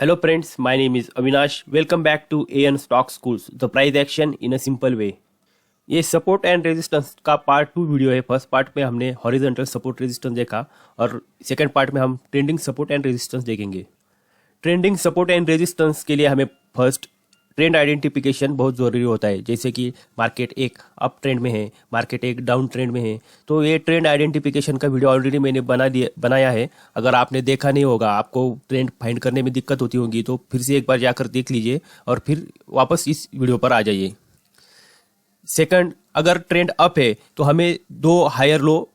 Hello friends, my name is Avinash. Welcome back to AN Stock Schools, the price action in a simple way. ये support and resistance का part 2 video है। First part में हमने horizontal support resistance देखा और second part में हम trending support and resistance देखेंगे। ट्रेंडिंग सपोर्ट एंड रेजिस्टेंस के लिए हमें फर्स्ट ट्रेंड आइडेंटिफिकेशन बहुत ज़रूरी होता है। जैसे कि मार्केट एक अप ट्रेंड में है, मार्केट एक डाउन ट्रेंड में है, तो ये ट्रेंड आइडेंटिफिकेशन का वीडियो ऑलरेडी मैंने बनाया है। अगर आपने देखा नहीं होगा, आपको ट्रेंड फाइंड करने में दिक्कत होती होगी, तो फिर से एक बार जाकर देख लीजिए और फिर वापस इस वीडियो पर आ जाइए। सेकंड, अगर ट्रेंड अप है तो हमें दो हायर लो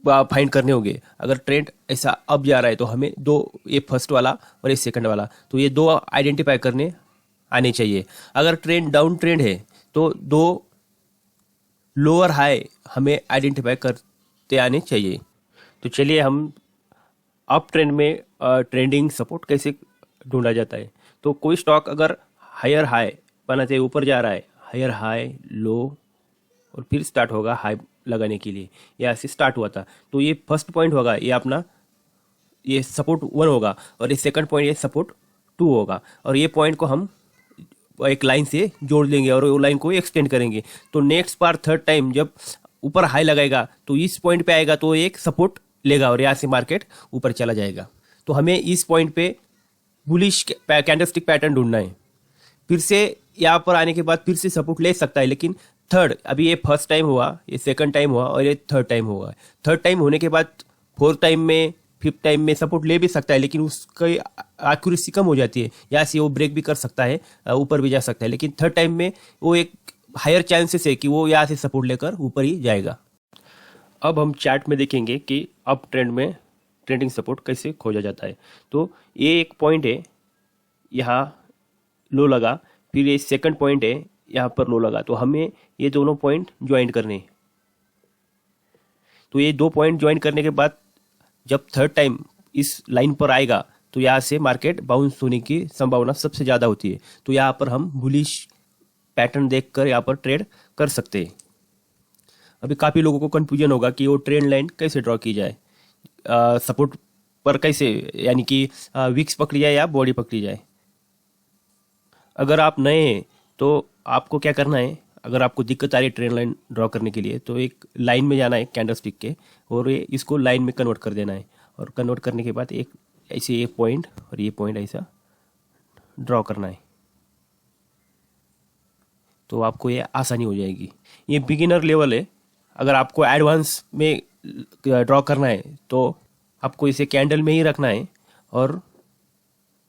फाइंड करने होंगे। अगर ट्रेंड ऐसा अप जा रहा है तो हमें दो, ये फर्स्ट वाला और ये सेकंड वाला, तो ये दो आइडेंटिफाई करने आने चाहिए। अगर ट्रेंड डाउन ट्रेंड है तो दो लोअर हाई हमें आइडेंटिफाई करते आने चाहिए। तो चलिए हम अप ट्रेंड में ट्रेंडिंग सपोर्ट कैसे ढूंढा जाता है। तो कोई स्टॉक अगर हायर हाई बनाते ऊपर जा रहा है, हायर हाई लो और फिर स्टार्ट होगा हाई लगाने के लिए, या ऐसे स्टार्ट हुआ था, तो ये फर्स्ट पॉइंट होगा, ये अपना ये सपोर्ट 1 होगा और ये सेकंड पॉइंट ये सपोर्ट 2 होगा। और ये पॉइंट को हम एक लाइन से जोड़ देंगे और वो लाइन को एक्सटेंड करेंगे। तो नेक्स्ट बार थर्ड टाइम जब ऊपर हाई लगाएगा तो इस पॉइंट पे आएगा तो एक सपोर्ट लेगा और यहाँ से मार्केट ऊपर चला जाएगा। तो हमें इस पॉइंट पे बुलिश कैंडलस्टिक पैटर्न ढूंढना है। फिर से यहाँ पर आने के बाद फिर से सपोर्ट ले सकता है, लेकिन थर्ड, अभी ये फर्स्ट टाइम हुआ, ये सेकंड टाइम हुआ और ये थर्ड टाइम होगा। थर्ड टाइम होने के बाद फोर्थ टाइम में, फिफ्थ टाइम में सपोर्ट ले भी सकता है, लेकिन उसकी एक्यूरेसी कम हो जाती है। यहाँ से वो ब्रेक भी कर सकता है, ऊपर भी जा सकता है, लेकिन थर्ड टाइम में वो एक हायर चांसेस है कि वो यहाँ से सपोर्ट लेकर ऊपर ही जाएगा। अब हम चार्ट में देखेंगे कि अप ट्रेंड में ट्रेंडिंग सपोर्ट कैसे खोजा जाता है। तो ये एक पॉइंट है, यहाँ लो लगा, फिर ये सेकंड पॉइंट है, यहाँ पर लो लगा, तो हमें ये दोनों पॉइंट ज्वाइन करने हैं। तो ये दो पॉइंट ज्वाइन करने के बाद जब थर्ड टाइम इस लाइन पर आएगा तो यहाँ से मार्केट बाउंस होने की संभावना सबसे ज़्यादा होती है। तो यहाँ पर हम बुलिश पैटर्न देखकर यहाँ पर ट्रेड कर सकते हैं। अभी काफ़ी लोगों को कंफ्यूजन होगा कि वो ट्रेंड लाइन कैसे ड्रॉ की जाए, सपोर्ट पर कैसे, यानी कि विक्स पकड़ी जाए या बॉडी पकड़ी जाए। अगर आप नए हैं तो आपको क्या करना है, अगर आपको दिक्कत आ रही है ट्रेंड लाइन ड्रॉ करने के लिए, तो एक लाइन में जाना है कैंडलस्टिक के और ये इसको लाइन में कन्वर्ट कर देना है। और कन्वर्ट करने के बाद एक ऐसे ये पॉइंट और ये पॉइंट ऐसा ड्रॉ करना है, तो आपको ये आसानी हो जाएगी। ये बिगिनर लेवल है। अगर आपको एडवांस में ड्रॉ करना है तो आपको इसे कैंडल में ही रखना है और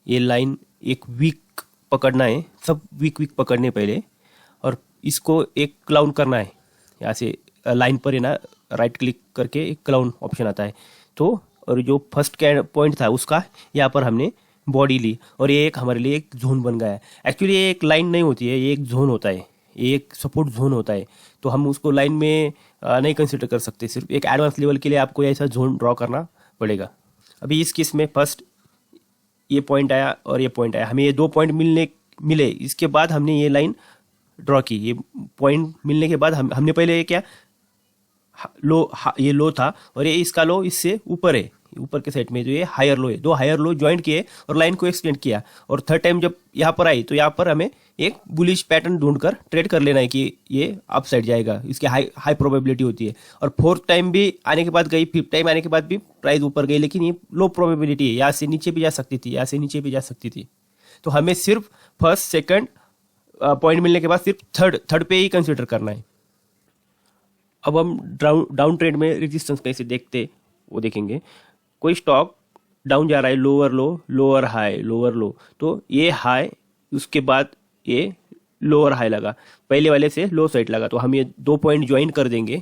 ये लाइन एक वीक पकड़ना है, सब वीक पकड़ने पहले, और इसको एक क्लाउन करना है। यहाँ से लाइन पर है ना, राइट क्लिक करके एक क्लाउन ऑप्शन आता है। तो और जो फर्स्ट पॉइंट था उसका यहाँ पर हमने बॉडी ली और ये एक हमारे लिए एक जोन बन गया है। एक्चुअली ये एक लाइन नहीं होती है, ये एक जोन होता है, ये एक सपोर्ट जोन होता है। तो हम उसको लाइन में नहीं कंसिडर कर सकते, सिर्फ एक एडवांस लेवल के लिए आपको ऐसा जोन ड्रॉ करना पड़ेगा। अभी इस केस में फर्स्ट ये पॉइंट आया और ये पॉइंट आया, हमें ये दो पॉइंट मिले, इसके बाद हमने ये लाइन ड्रॉ की। ये पॉइंट मिलने के बाद हमने पहले ये क्या ये लो था और ये इसका लो इससे ऊपर है, ऊपर के साइड में जो ये हायर लो है, दो हायर लो ज्वाइंट किए और लाइन को एक्सटेंड किया। और थर्ड टाइम जब यहाँ पर आई तो यहाँ पर हमें एक बुलिश पैटर्न ढूंढकर ट्रेड कर लेना है कि ये अप साइड जाएगा, इसकी हाई प्रोबेबिलिटी होती है। और फोर्थ टाइम भी आने के बाद गई, फिफ्थ टाइम आने के बाद भी प्राइस ऊपर गई, लेकिन ये लो प्रोबेबिलिटी है, यहाँ से नीचे भी जा सकती थी, यहाँ से नीचे भी जा सकती थी। तो हमें सिर्फ फर्स्ट सेकंड पॉइंट मिलने के बाद सिर्फ थर्ड पे ही कंसिडर करना है। अब हम डाउन ट्रेंड में रेजिस्टेंस कैसे देखते वो देखेंगे। कोई स्टॉक डाउन जा रहा है, लोअर लो, लोअर हाई, लोअर लो, तो ये हाई, उसके बाद ये लोअर हाई लगा, पहले वाले से लो साइड लगा, तो हम ये दो पॉइंट ज्वाइन कर देंगे।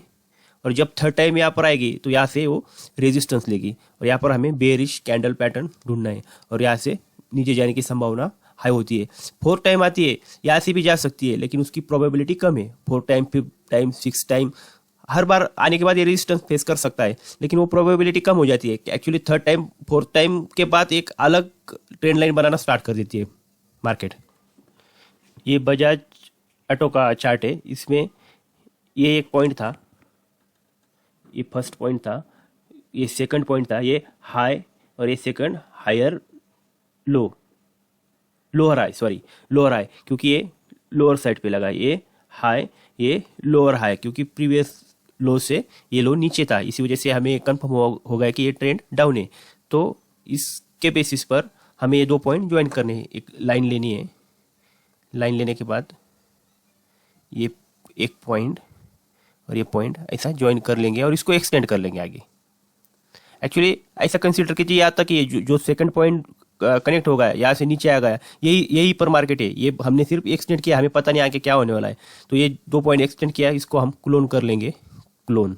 और जब थर्ड टाइम यहाँ पर आएगी तो यहाँ से वो रेजिस्टेंस लेगी और यहाँ पर हमें बेरिश कैंडल पैटर्न ढूंढना है और यहाँ से नीचे जाने की संभावना हाई होती है। फोर्थ टाइम आती है, यहाँ से भी जा सकती है, लेकिन उसकी प्रोबेबिलिटी कम है। Fourth time, fifth time, six time, हर बार आने के बाद ये रेजिस्टेंस फेस कर सकता है, लेकिन वो प्रोबेबिलिटी कम हो जाती है। Actually third time, fourth time के बाद एक अलग ट्रेंड लाइन बनाना स्टार्ट कर देती है मार्केट। ये बजाज ऑटो का चार्ट है, इसमें ये एक पॉइंट था, ये फर्स्ट पॉइंट था, ये सेकंड पॉइंट था, ये हाई और ये second higher low, lower high, sorry lower high, क्योंकि ये लोअर साइड पे लगा है, ये हाई, ये लोअर हाई, क्योंकि प्रीवियस लो से ये लो नीचे था, इसी वजह से हमें कंफर्म हो गया कि ये ट्रेंड डाउन है। तो इसके बेसिस पर हमें ये 2 पॉइंट ज्वाइन करने हैं, एक लाइन लेनी है, लाइन लेने के बाद ये एक पॉइंट और ये पॉइंट ऐसा ज्वाइन कर लेंगे और इसको एक्सटेंड कर लेंगे आगे। एक्चुअली ऐसा कंसीडर कीजिए यहाँ तक ये जो सेकंड पॉइंट कनेक्ट हो गया, यहाँ से नीचे आ गया, यही पर मार्केट है, ये हमने सिर्फ एक्सटेंड किया, हमें पता नहीं आगे क्या होने वाला है। तो ये 2 पॉइंट एक्सटेंड किया, इसको हम क्लोन कर लेंगे, क्लोन,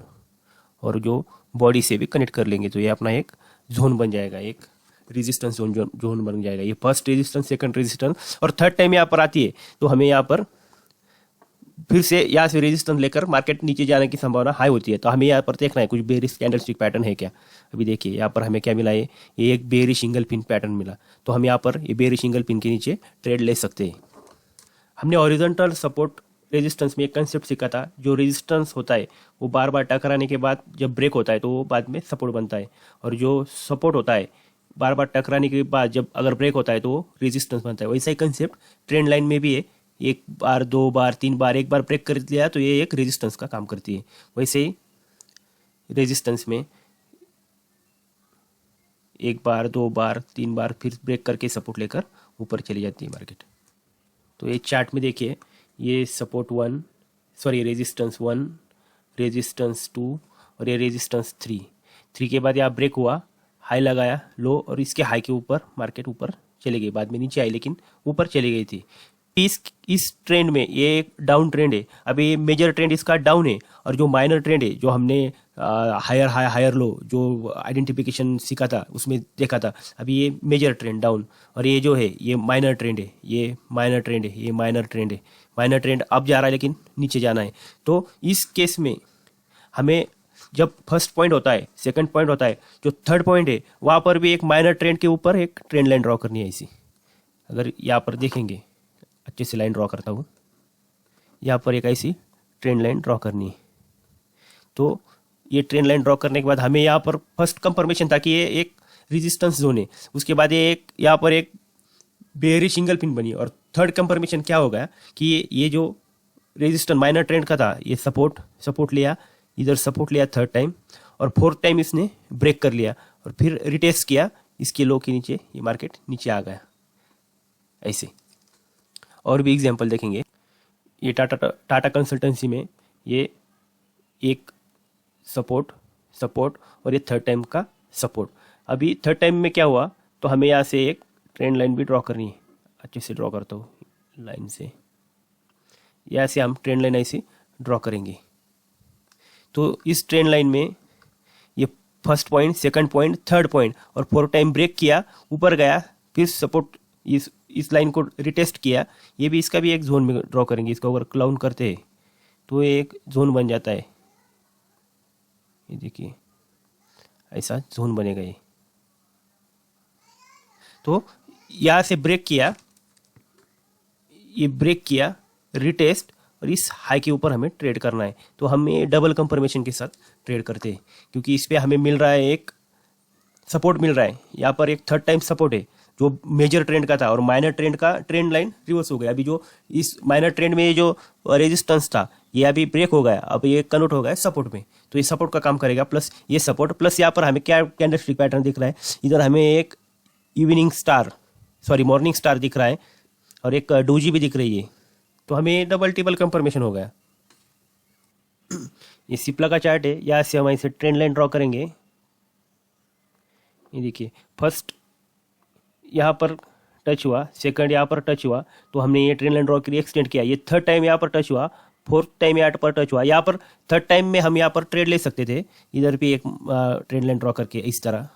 और जो बॉडी से भी कनेक्ट कर लेंगे, तो ये अपना एक जोन बन जाएगा, एक रेजिस्टेंस जोन बन जाएगा। ये फर्स्ट रेजिस्टेंस, सेकंड रेजिस्टेंस, और थर्ड टाइम यहाँ पर आती है तो हमें यहाँ पर फिर से यहाँ से रेजिस्टेंस लेकर मार्केट नीचे जाने की संभावना हाई होती है। तो हमें यहाँ पर देखना है कुछ बेरिश कैंडलस्टिक पैटर्न है क्या। अभी देखिए यहाँ पर हमें क्या मिला है, ये एक बेरिश सिंगल पिन पैटर्न मिला, तो हम यहाँ पर ये बेरिश सिंगल पिन के नीचे ट्रेड ले सकते हैं। हमने हॉरिजॉन्टल सपोर्ट रेजिस्टेंस में एक कंसेप्ट सीखा था, जो रेजिस्टेंस होता है वो बार बार टकराने के बाद जब ब्रेक होता है तो वो बाद में सपोर्ट बनता है, और जो सपोर्ट होता है बार बार टकराने के बाद जब अगर ब्रेक होता है तो वो रेजिस्टेंस बनता है। वैसा ही कंसेप्ट ट्रेंड लाइन में भी है, एक बार, 2 बार, 3 बार, एक बार ब्रेक कर लिया तो ये एक रेजिस्टेंस का काम करती है। वैसे ही रेजिस्टेंस में एक बार, 2 बार, 3 बार फिर ब्रेक करके सपोर्ट लेकर ऊपर चली जाती है मार्केट। तो ये चार्ट में देखिए, ये सपोर्ट 1, सॉरी रेजिस्टेंस 1, रेजिस्टेंस 2 और ये रेजिस्टेंस 3 के बाद यहाँ ब्रेक हुआ, हाई लगाया, लो, और इसके हाई के ऊपर मार्केट ऊपर चली गई, बाद में नीचे आई लेकिन ऊपर चली गई थी। इस ट्रेंड में ये एक डाउन ट्रेंड है, अभी ये मेजर ट्रेंड इसका डाउन है, और जो माइनर ट्रेंड है जो हमने हायर हाई हायर लो जो आइडेंटिफिकेशन सीखा था उसमें देखा था, अभी ये मेजर ट्रेंड डाउन, और ये जो है ये माइनर ट्रेंड है, ये माइनर ट्रेंड है, ये माइनर ट्रेंड है, माइनर ट्रेंड अब जा रहा है लेकिन नीचे जाना है। तो इस केस में हमें जब फर्स्ट पॉइंट होता है, सेकंड पॉइंट होता है, जो थर्ड पॉइंट है वहाँ पर भी एक माइनर ट्रेंड के ऊपर एक ट्रेंड लाइन ड्रॉ करनी है ऐसी। अगर यहाँ पर देखेंगे, अच्छे से लाइन ड्रॉ करता हूँ, यहाँ पर एक ऐसी ट्रेंड लाइन ड्रॉ करनी है। तो ये ट्रेंड लाइन ड्रॉ करने के बाद हमें यहाँ पर फर्स्ट कंफर्मेशन था कि ये एक रेजिस्टेंस जोन है, उसके बाद ये एक यहाँ पर एक बेयरिश सिंगल पिन बनी, और थर्ड कंफर्मेशन क्या हो गया कि ये जो रेजिस्टेंस माइनर ट्रेंड का था ये सपोर्ट लिया, इधर सपोर्ट लिया थर्ड टाइम, और फोर्थ टाइम इसने ब्रेक कर लिया और फिर रिटेस्ट किया इसके लो के नीचे, ये मार्केट नीचे आ गया ऐसे। और भी एग्जांपल देखेंगे, ये टाटा कंसल्टेंसी में ये एक सपोर्ट और ये थर्ड टाइम का सपोर्ट। अभी थर्ड टाइम में क्या हुआ, तो हमें यहाँ से एक ट्रेंड लाइन भी ड्रॉ करनी है, अच्छे से ड्रॉ करता हूँ लाइन से, यहाँ से हम ट्रेंड लाइन ऐसे ड्रॉ करेंगे। तो इस ट्रेंड लाइन में ये first point, second point, third point, और फोर्थ टाइम ब्रेक किया, ऊपर गया, फिर सपोर्ट इस लाइन को रिटेस्ट किया, ये भी इसका भी एक जोन में ड्रॉ करेंगे। इसको अगर क्लाउन करते हैं तो ये एक जोन बन जाता है, ये देखिए ऐसा जोन बनेगा ये। तो यहाँ से ब्रेक किया, ये ब्रेक किया, रिटेस्ट, और इस हाई के ऊपर हमें ट्रेड करना है। तो हम ये डबल कंफर्मेशन के साथ ट्रेड करते हैं, क्योंकि इस पर हमें मिल रहा है एक सपोर्ट मिल रहा है, यहाँ पर एक थर्ड टाइम सपोर्ट है जो मेजर ट्रेंड का था, और माइनर ट्रेंड का ट्रेंड लाइन रिवर्स हो गया। अभी जो इस माइनर ट्रेंड में जो रेजिस्टेंस था ये अभी ब्रेक हो गया, अब ये कन्वर्ट हो गया सपोर्ट में, तो ये सपोर्ट का काम करेगा, प्लस ये सपोर्ट, प्लस यहाँ पर हमें क्या कैंडलस्टिक पैटर्न दिख रहा है, इधर हमें एक मॉर्निंग स्टार दिख रहा है, और एक डोजी भी दिख रही है, तो हमें डबल टेबल कंफर्मेशन हो गया। ये सिप्ला का चार्ट है, यहाँ से हम ऐसे ट्रेंड लाइन ड्रॉ करेंगे। ये देखिए फर्स्ट यहाँ पर टच हुआ, सेकंड यहाँ पर टच हुआ, तो हमने ये ट्रेंड लाइन ड्रॉ के लिए एक्सटेंड किया, ये थर्ड टाइम यहाँ पर टच हुआ, फोर्थ टाइम यहाँ पर टच हुआ, यहाँ पर थर्ड टाइम में हम यहाँ पर ट्रेड ले सकते थे, इधर भी एक ट्रेंड लाइन ड्रॉ करके इस तरह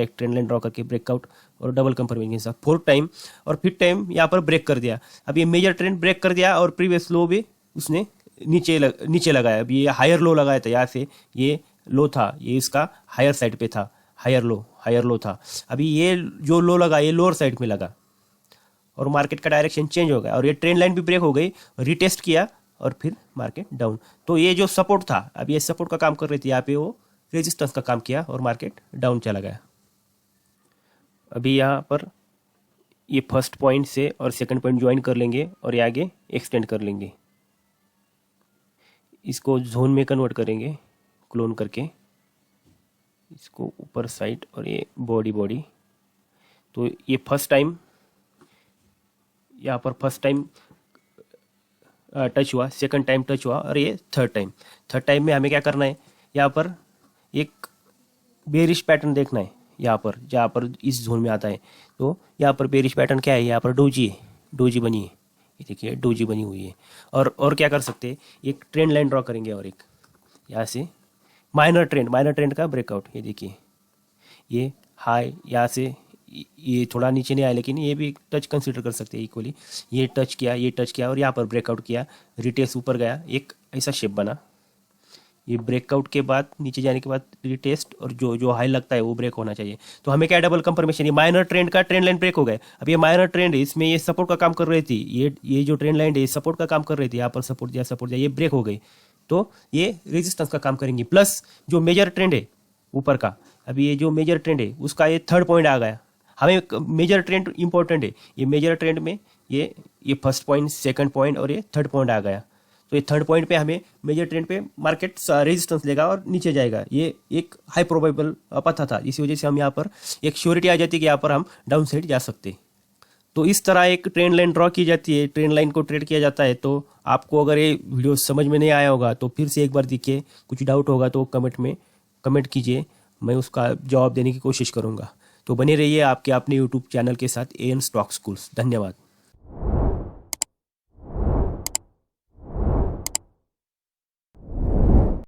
एक ट्रेंड लाइन ड्रॉ करके ब्रेकआउट और डबल कंफर्मेशन के साथ फोर्थ टाइम, और फिर टाइम यहाँ पर ब्रेक कर दिया। अब ये मेजर ट्रेंड ब्रेक कर दिया और प्रीवियस लो भी उसने नीचे लगाया। अब ये हायर लो लगाया था, यहाँ से ये लो था, ये इसका हायर साइड पे था, हायर लो था। अभी ये जो लो लगा ये लोअर साइड में लगा, और मार्केट का डायरेक्शन चेंज हो गया, और ये ट्रेंड लाइन भी ब्रेक हो गई, रिटेस्ट किया और फिर मार्केट डाउन। तो ये जो सपोर्ट था, अब ये सपोर्ट का काम कर रही थी, यहाँ पे वो रेजिस्टेंस का काम किया और मार्केट डाउन चला गया। अभी यहाँ पर ये फर्स्ट पॉइंट से और सेकंड पॉइंट ज्वाइन कर लेंगे और ये आगे एक्सटेंड कर लेंगे। इसको जोन में कन्वर्ट करेंगे क्लोन करके, इसको ऊपर साइड और ये बॉडी। तो ये फर्स्ट टाइम यहाँ पर फर्स्ट टाइम टच हुआ, सेकंड टाइम टच हुआ और ये थर्ड टाइम में हमें क्या करना है, यहाँ पर एक बेरिश पैटर्न देखना है। यहाँ पर जहाँ पर इस जोन में आता है तो यहाँ पर बेरिश पैटर्न क्या है, यहाँ पर डोजी बनी है, ये देखिए डोजी बनी हुई है। और क्या कर सकते हैं, एक ट्रेंड लाइन ड्रॉ करेंगे और एक यहाँ से माइनर ट्रेंड का ब्रेकआउट। ये देखिए ये हाई यहाँ से ये थोड़ा नीचे नहीं आया लेकिन ये भी टच कंसीडर कर सकते हैं इक्वली। ये टच किया और यहाँ पर ब्रेकआउट किया, रिटेस्ट ऊपर गया, एक ऐसा शेप बना। ये ब्रेकआउट के बाद नीचे जाने के बाद रिटेस्ट और जो हाई लगता है वो ब्रेक होना चाहिए। तो हमें क्या डबल कंफर्मेशन, ये माइनर ट्रेंड का ट्रेंड लाइन ब्रेक हो गया। अब ये माइनर ट्रेंड है, इसमें ये सपोर्ट का काम कर रही थी, ये जो ट्रेंड लाइन है सपोर्ट का काम कर रही थी। यहाँ पर सपोर्ट दिया, ये ब्रेक हो गई तो ये रेजिस्टेंस का काम करेंगी। प्लस जो मेजर ट्रेंड है ऊपर का, अभी ये जो मेजर ट्रेंड है उसका ये थर्ड पॉइंट आ गया। हमें मेजर ट्रेंड इंपॉर्टेंट है, ये मेजर ट्रेंड में ये फर्स्ट पॉइंट, सेकंड पॉइंट और ये थर्ड पॉइंट आ गया। तो ये थर्ड पॉइंट पे हमें मेजर ट्रेंड पे मार्केट रेजिस्टेंस लेगा और नीचे जाएगा। ये एक हाई प्रोबेबल पता था, इसी वजह से हम यहाँ पर एक श्योरिटी आ जाती है कि यहाँ पर हम डाउन साइड जा सकते हैं। तो इस तरह एक ट्रेंड लाइन ड्रॉ की जाती है, ट्रेंड लाइन को ट्रेड किया जाता है। तो आपको अगर ये वीडियो समझ में नहीं आया होगा तो फिर से एक बार देखिए, कुछ डाउट होगा तो कमेंट में कमेंट कीजिए, मैं उसका जवाब देने की कोशिश करूँगा। तो बने रहिए आपके अपने यूट्यूब चैनल के साथ एएन स्टॉक स्कूल्स। धन्यवाद।